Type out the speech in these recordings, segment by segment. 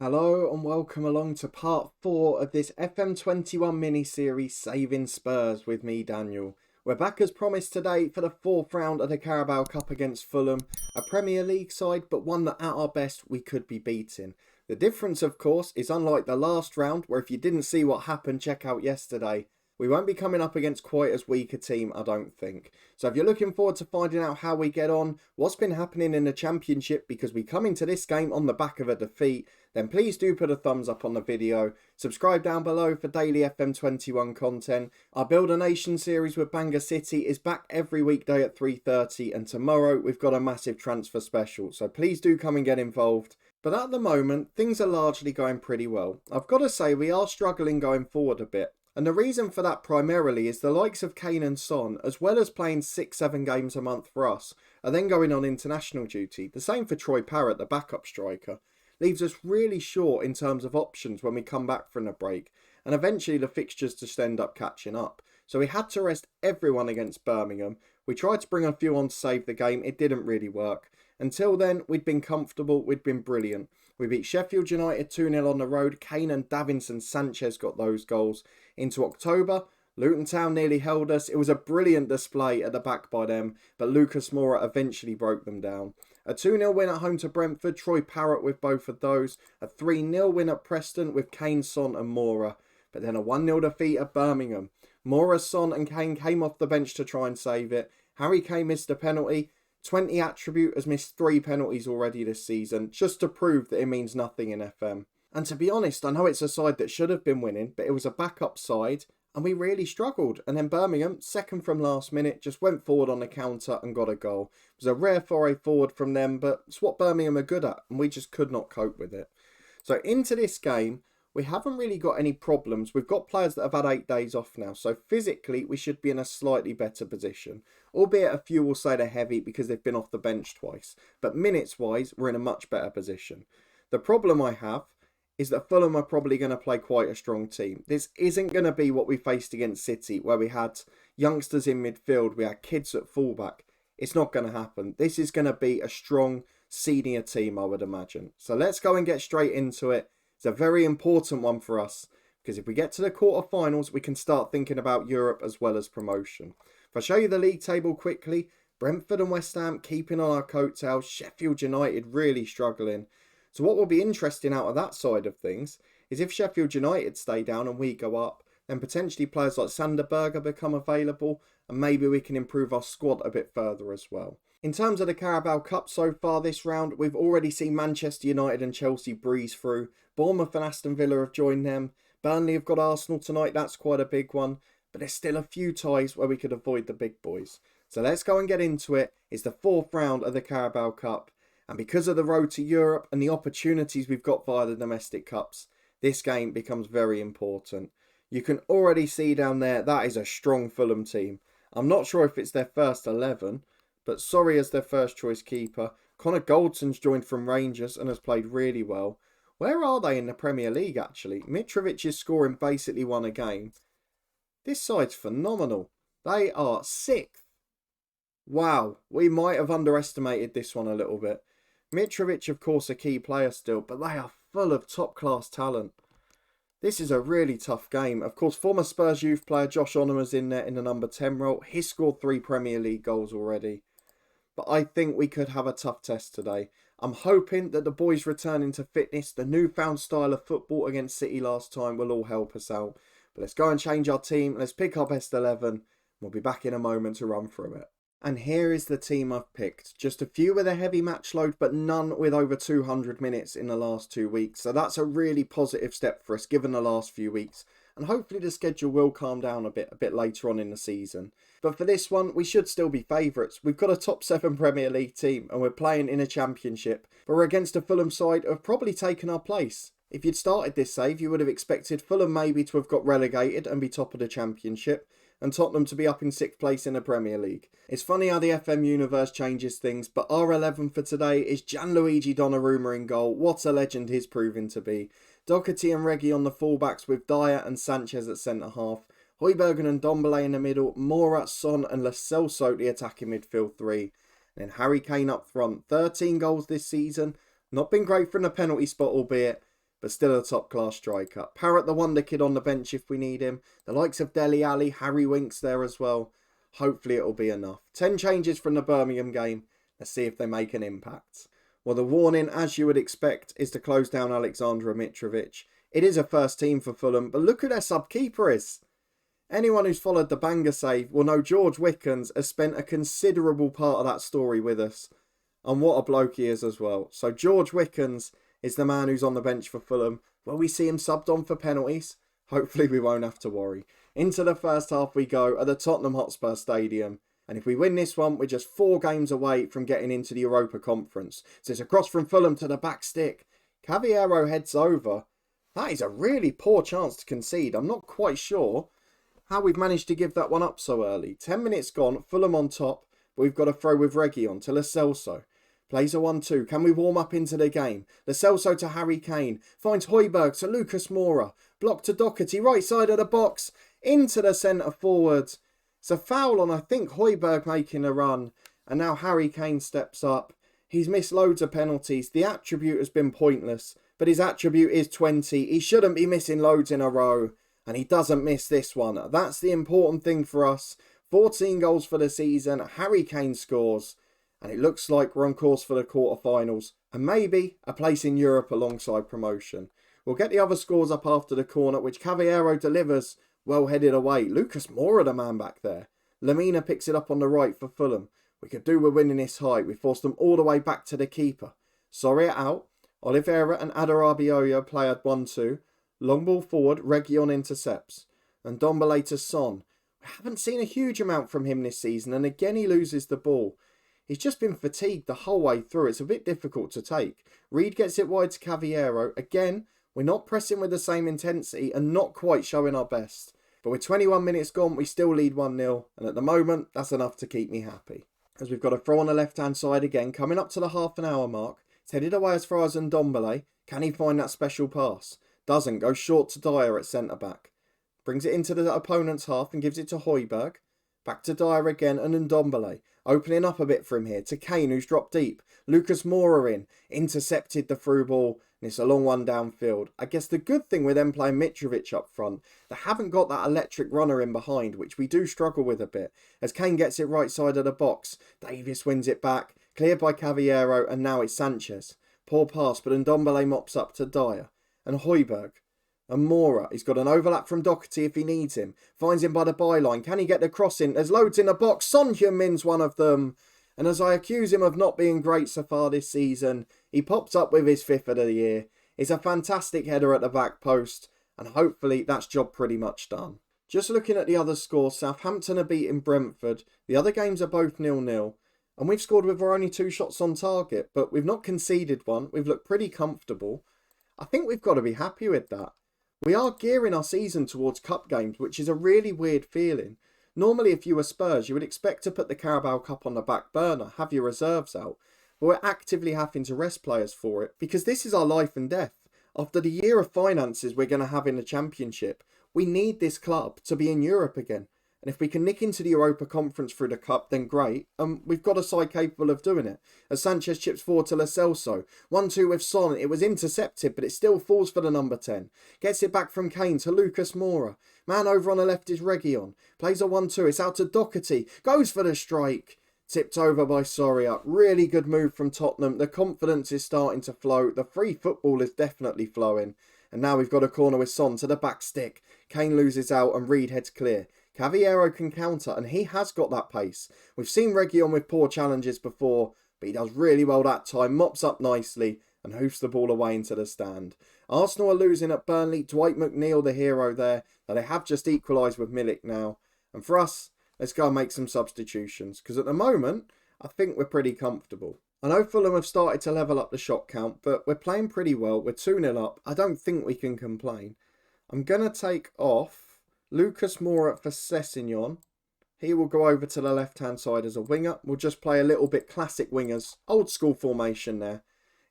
Hello and welcome along to part 4 of this FM21 mini-series Saving Spurs with me, Daniel. We're back as promised today for the 4th round of the Carabao Cup against Fulham, a Premier League side but one that at our best we could be beating. The difference of course is unlike the last round where if you didn't see what happened, check out yesterday. We won't be coming up against quite as weak a team, I don't think. So if you're looking forward to finding out how we get on, what's been happening in the Championship because we come into this game on the back of a defeat, then please do put a thumbs up on the video. Subscribe down below for daily FM21 content. Our Build a Nation series with Bangor City is back every weekday at 3:30 and tomorrow we've got a massive transfer special. So please do come and get involved. But at the moment, things are largely going pretty well. I've got to say we are struggling going forward a bit. And the reason for that primarily is the likes of Kane and Son, as well as playing 6-7 games a month for us, are then going on international duty. The same for Troy Parrott, the backup striker. Leaves us really short in terms of options when we come back from a break. And eventually the fixtures just end up catching up. So we had to rest everyone against Birmingham. We tried to bring a few on to save the game. It didn't really work. Until then, we'd been comfortable. We'd been brilliant. We beat Sheffield United 2-0 on the road. Kane and Davinson Sanchez got those goals. Into October, Luton Town nearly held us. It was a brilliant display at the back by them, but Lucas Moura eventually broke them down. A 2-0 win at home to Brentford, Troy Parrott with both of those. A 3-0 win at Preston with Kane, Son and Moura. But then a 1-0 defeat at Birmingham. Moura, Son and Kane came off the bench to try and save it. Harry Kane missed a penalty. 20 Attribute has missed 3 penalties already this season, just to prove that it means nothing in FM. And to be honest, I know it's a side that should have been winning, but it was a backup side, and we really struggled. And then Birmingham, second from last minute, just went forward on the counter and got a goal. It was a rare foray forward from them, but it's what Birmingham are good at, and we just could not cope with it. So into this game, we haven't really got any problems. We've got players that have had 8 days off now, so physically we should be in a slightly better position. Albeit a few will say they're heavy because they've been off the bench twice, but minutes-wise, we're in a much better position. The problem I have is that Fulham are probably going to play quite a strong team. This isn't going to be what we faced against City, where we had youngsters in midfield, we had kids at fullback. It's not going to happen. This is going to be a strong senior team, I would imagine. So let's go and get straight into it. It's a very important one for us, because if we get to the quarterfinals, we can start thinking about Europe as well as promotion. If I show you the league table quickly, Brentford and West Ham keeping on our coattails, Sheffield United really struggling. So what will be interesting out of that side of things is if Sheffield United stay down and we go up, then potentially players like Sander Berge become available and maybe we can improve our squad a bit further as well. In terms of the Carabao Cup so far this round, we've already seen Manchester United and Chelsea breeze through. Bournemouth and Aston Villa have joined them. Burnley have got Arsenal tonight, that's quite a big one. But there's still a few ties where we could avoid the big boys. So let's go and get into it. It's the 4th round of the Carabao Cup. And because of the road to Europe and the opportunities we've got via the domestic cups, this game becomes very important. You can already see down there, that is a strong Fulham team. I'm not sure if it's their first 11, but Sorry as their first choice keeper. Connor Goldson's joined from Rangers and has played really well. Where are they in the Premier League actually? Mitrovic is scoring basically 1 a game. This side's phenomenal. They are 6th. Wow, we might have underestimated this one a little bit. Mitrovic, of course, a key player still, but they are full of top-class talent. This is a really tough game. Of course, former Spurs youth player Josh Onoma's in there in the number 10 role. He's scored 3 Premier League goals already. But I think we could have a tough test today. I'm hoping that the boys returning to fitness, the newfound style of football against City last time will all help us out. But let's go and change our team. Let's pick our best 11. We'll be back in a moment to run through it. And here is the team I've picked. Just a few with a heavy match load, but none with over 200 minutes in the last 2 weeks. So that's a really positive step for us given the last few weeks. And hopefully the schedule will calm down a bit later on in the season. But for this one, we should still be favourites. We've got a top 7 Premier League team and we're playing in a championship. But we're against a Fulham side who have probably taken our place. If you'd started this save, you would have expected Fulham maybe to have got relegated and be top of the championship, and Tottenham to be up in 6th place in the Premier League. It's funny how the FM universe changes things, but our 11 for today is Gianluigi Donnarumma in goal. What a legend he's proving to be. Doherty and Reggie on the fullbacks with Dyer and Sanchez at centre-half. Højbjerg and Ndombele in the middle. Moura, Son and Lo Celso the attacking midfield 3. And then Harry Kane up front. 13 goals this season. Not been great from the penalty spot, albeit, but still a top-class striker. Parrott the wonder kid on the bench if we need him. The likes of Dele Alli, Harry Winks there as well. Hopefully it'll be enough. 10 changes from the Birmingham game. Let's see if they make an impact. Well, the warning, as you would expect, is to close down Alexander Mitrovic. It is a first team for Fulham, but look who their sub-keeper is. Anyone who's followed the banger save will know George Wickens has spent a considerable part of that story with us. And what a bloke he is as well. So George Wickens is the man who's on the bench for Fulham. Will we see him subbed on for penalties? Hopefully we won't have to worry. Into the first half we go at the Tottenham Hotspur Stadium. And if we win this one, we're just 4 games away from getting into the Europa Conference. So it's across from Fulham to the back stick. Cavallero heads over. That is a really poor chance to concede. I'm not quite sure how we've managed to give that one up so early. 10 minutes gone, Fulham on top. But we've got a throw with Reguilon to Lo Celso. Plays a 1-2. Can we warm up into the game? Lo Celso to Harry Kane. Finds Højbjerg to Lucas Moura. Block to Doherty. Right side of the box. Into the centre forward. It's a foul on, I think, Højbjerg making a run. And now Harry Kane steps up. He's missed loads of penalties. The attribute has been pointless. But his attribute is 20. He shouldn't be missing loads in a row. And he doesn't miss this one. That's the important thing for us. 14 goals for the season. Harry Kane scores. And it looks like we're on course for the quarterfinals. And maybe a place in Europe alongside promotion. We'll get the other scores up after the corner, which Cavallero delivers. Well headed away. Lucas Moura, the man back there. Lamina picks it up on the right for Fulham. We could do with winning this high. We forced them all the way back to the keeper. Soria out. Oliveira and Adarabioyo play at 1-2. Long ball forward. Reguilon intercepts. And Ndombele to Son. We haven't seen a huge amount from him this season. And again he loses the ball. He's just been fatigued the whole way through. It's a bit difficult to take. Reed gets it wide to Cavallero. Again, we're not pressing with the same intensity and not quite showing our best. But with 21 minutes gone, we still lead 1-0. And at the moment, that's enough to keep me happy. As we've got a throw on the left-hand side again, coming up to the half an hour mark. It's headed away as far as Ndombele. Can he find that special pass? Doesn't. Goes short to Dyer at centre-back. Brings it into the opponent's half and gives it to Højbjerg. Back to Dyer again and Ndombele. Opening up a bit from here to Kane, who's dropped deep. Lucas Moura in. Intercepted the through ball. And it's a long one downfield. I guess the good thing with them playing Mitrovic up front, they haven't got that electric runner in behind, which we do struggle with a bit. As Kane gets it right side of the box. Davies wins it back. Cleared by Cavallero, and now it's Sanchez. Poor pass, but Ndombele mops up to Dyer. And Højbjerg. And Moura, he's got an overlap from Doherty if he needs him. Finds him by the byline. Can he get the cross in? There's loads in the box. Son Heung-min's one of them. And as I accuse him of not being great so far this season, he pops up with his 5th of the year. It's a fantastic header at the back post. And hopefully that's job pretty much done. Just looking at the other scores, Southampton are beating Brentford. The other games are both 0-0. And we've scored with our only 2 shots on target. But we've not conceded one. We've looked pretty comfortable. I think we've got to be happy with that. We are gearing our season towards cup games, which is a really weird feeling. Normally, if you were Spurs, you would expect to put the Carabao Cup on the back burner, have your reserves out. But we're actively having to rest players for it, because this is our life and death. After the year of finances we're going to have in the Championship, we need this club to be in Europe again. And if we can nick into the Europa Conference through the Cup, then great. We've got a side capable of doing it. As Sanchez chips forward to Lo Celso. 1-2 with Son. It was intercepted, but it still falls for the number 10. Gets it back from Kane to Lucas Moura. Man over on the left is Reguilon. Plays a 1-2. It's out to Doherty. Goes for the strike. Tipped over by Soria. Really good move from Tottenham. The confidence is starting to flow. The free football is definitely flowing. And now we've got a corner with Son to the back stick. Kane loses out and Reed heads clear. Cavallero can counter, and he has got that pace. We've seen Reguilon with poor challenges before, but he does really well that time, mops up nicely, and hoofs the ball away into the stand. Arsenal are losing at Burnley. Dwight McNeil, the hero there, that they have just equalised with Milik now. And for us, let's go and make some substitutions, because at the moment, I think we're pretty comfortable. I know Fulham have started to level up the shot count, but we're playing pretty well. We're 2-0 up. I don't think we can complain. I'm going to take off Lucas Moura for Sessegnon. He will go over to the left-hand side as a winger. We'll just play a little bit classic wingers. Old school formation there.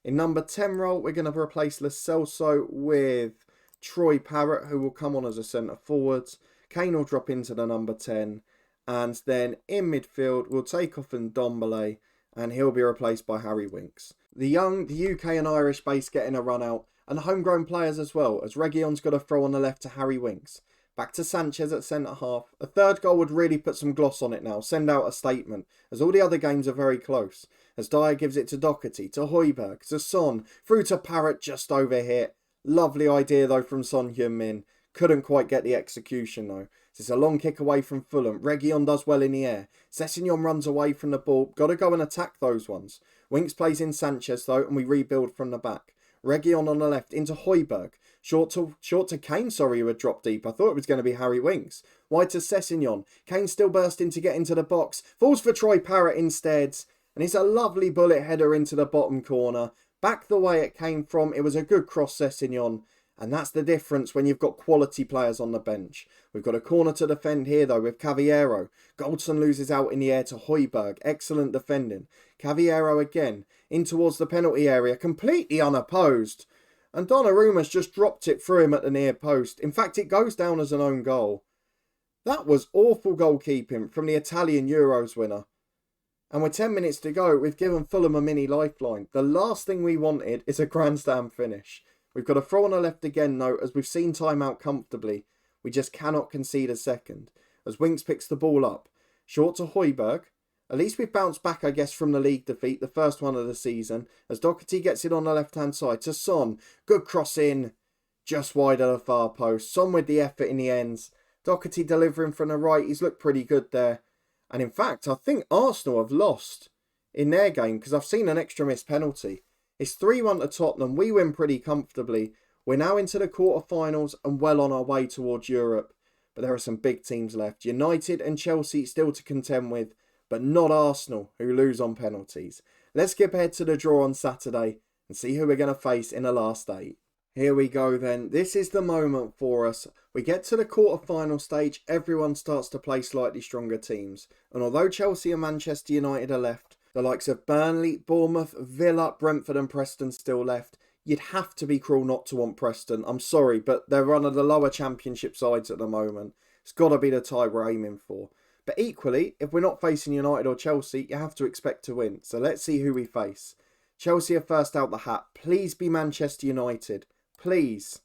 In number 10 role, we're going to replace Lo Celso with Troy Parrott, who will come on as a centre forward. Kane will drop into the number 10. And then in midfield, we'll take off Ndombele, and he'll be replaced by Harry Winks. The UK and Irish base getting a run out. and homegrown players as well, as Reguilón's got a throw on the left to Harry Winks. Back to Sanchez at centre-half. A third goal would really put some gloss on it now, send out a statement, as all the other games are very close. As Dyer gives it to Doherty, to Højbjerg, to Son, through to Parrott just over here. Lovely idea though from Son Heung-min. Couldn't quite get the execution though. It's a long kick away from Fulham. Reguilón does well in the air. Sessegnon runs away from the ball. Got to go and attack those ones. Winks plays in Sanchez though, and we rebuild from the back. Reguilón on the left into Højbjerg. Short to Kane, who had dropped deep. I thought it was going to be Harry Winks. Wide to Sessegnon. Kane still bursting to get into the box. Falls for Troy Parrott instead. And it's a lovely bullet header into the bottom corner. Back the way it came from. It was a good cross, Sessegnon. And that's the difference when you've got quality players on the bench. We've got a corner to defend here though with Cavaleiro. Goldson loses out in the air to Højbjerg. Excellent defending. Cavaleiro again. In towards the penalty area. Completely unopposed. And Donnarumma's just dropped it through him at the near post. In fact, it goes down as an own goal. That was awful goalkeeping from the Italian Euros winner. And with 10 minutes to go, we've given Fulham a mini lifeline. The last thing we wanted is a grandstand finish. We've got a throw on the left again though, as we've seen time out comfortably. We just cannot concede a second. As Winks picks the ball up. Short to Højbjerg. At least we've bounced back, I guess, from the league defeat, the first one of the season. As Doherty gets it on the left-hand side to Son. Good cross in. Just wide of the far post. Son with the effort in the ends. Doherty delivering from the right. He's looked pretty good there. And in fact, I think Arsenal have lost in their game because I've seen an extra missed penalty. It's 3-1 to Tottenham. We win pretty comfortably. We're now into the quarterfinals and well on our way towards Europe. But there are some big teams left. United and Chelsea still to contend with. But not Arsenal, who lose on penalties. Let's skip ahead to the draw on Saturday and see who we're going to face in the last 8. Here we go then. This is the moment for us. We get to the quarter-final stage. Everyone starts to play slightly stronger teams. And although Chelsea and Manchester United are left, the likes of Burnley, Bournemouth, Villa, Brentford and Preston still left. You'd have to be cruel not to want Preston. I'm sorry, but they're one of the lower championship sides at the moment. It's got to be the tie we're aiming for. But equally, if we're not facing United or Chelsea, you have to expect to win. So let's see who we face. Chelsea are first out the hat. Please be Manchester United. Please.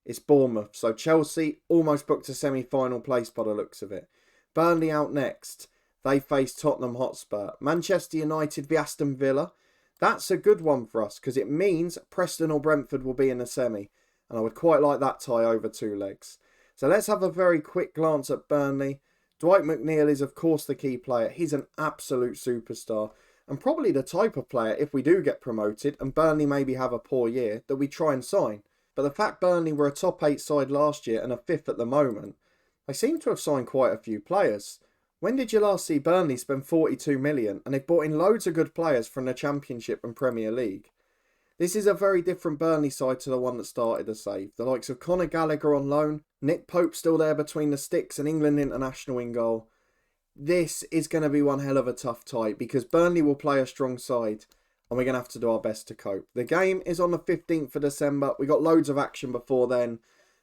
It's Bournemouth. So Chelsea almost booked a semi-final place by the looks of it. Burnley out next. They face Tottenham Hotspur. Manchester United v Aston Villa. That's a good one for us because it means Preston or Brentford will be in the semi. And I would quite like that tie over 2 legs. So let's have a very quick glance at Burnley. Dwight McNeil is of course the key player. He's an absolute superstar and probably the type of player, if we do get promoted and Burnley maybe have a poor year, that we try and sign. But the fact Burnley were a top 8 side last year and a 5th at the moment, they seem to have signed quite a few players. When did you last see Burnley spend 42 million and they've brought in loads of good players from the Championship and Premier League? This is a very different Burnley side to the one that started the save. The likes of Conor Gallagher on loan, Nick Pope still there between the sticks and England international in goal. This is going to be one hell of a tough tie because Burnley will play a strong side and we're going to have to do our best to cope. The game is on the 15th of December. We got loads of action before then,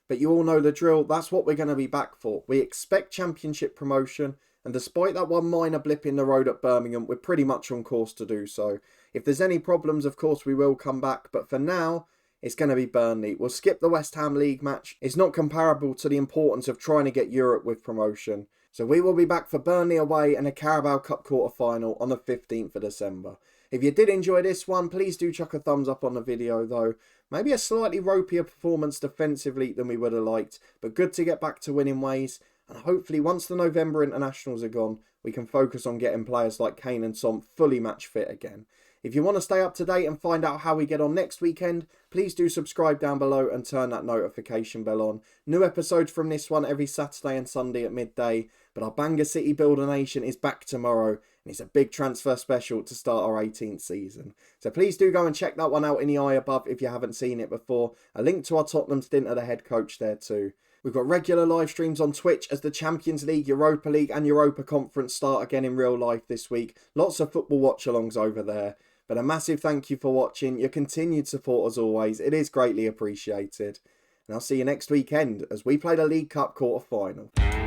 but you all know the drill. That's what we're going to be back for. We expect Championship promotion. And despite that one minor blip in the road at Birmingham, we're pretty much on course to do so. If there's any problems, of course, we will come back. But for now, it's going to be Burnley. We'll skip the West Ham League match. It's not comparable to the importance of trying to get Europe with promotion. So we will be back for Burnley away and a Carabao Cup quarter-final on the 15th of December. If you did enjoy this one, please do chuck a thumbs up on the video though. Maybe a slightly ropier performance defensively than we would have liked. But good to get back to winning ways. And hopefully once the November internationals are gone, we can focus on getting players like Kane and Son fully match fit again. If you want to stay up to date and find out how we get on next weekend, please do subscribe down below and turn that notification bell on. New episodes from this one every Saturday and Sunday at midday. But our Bangor City Builder Nation is back tomorrow. And it's a big transfer special to start our 18th season. So please do go and check that one out in the eye above if you haven't seen it before. A link to our Tottenham stint of the head coach there too. We've got regular live streams on Twitch as the Champions League, Europa League and Europa Conference start again in real life this week. Lots of football watch-alongs over there. But a massive thank you for watching. Your continued support as always. It is greatly appreciated. And I'll see you next weekend as we play the League Cup quarter-final.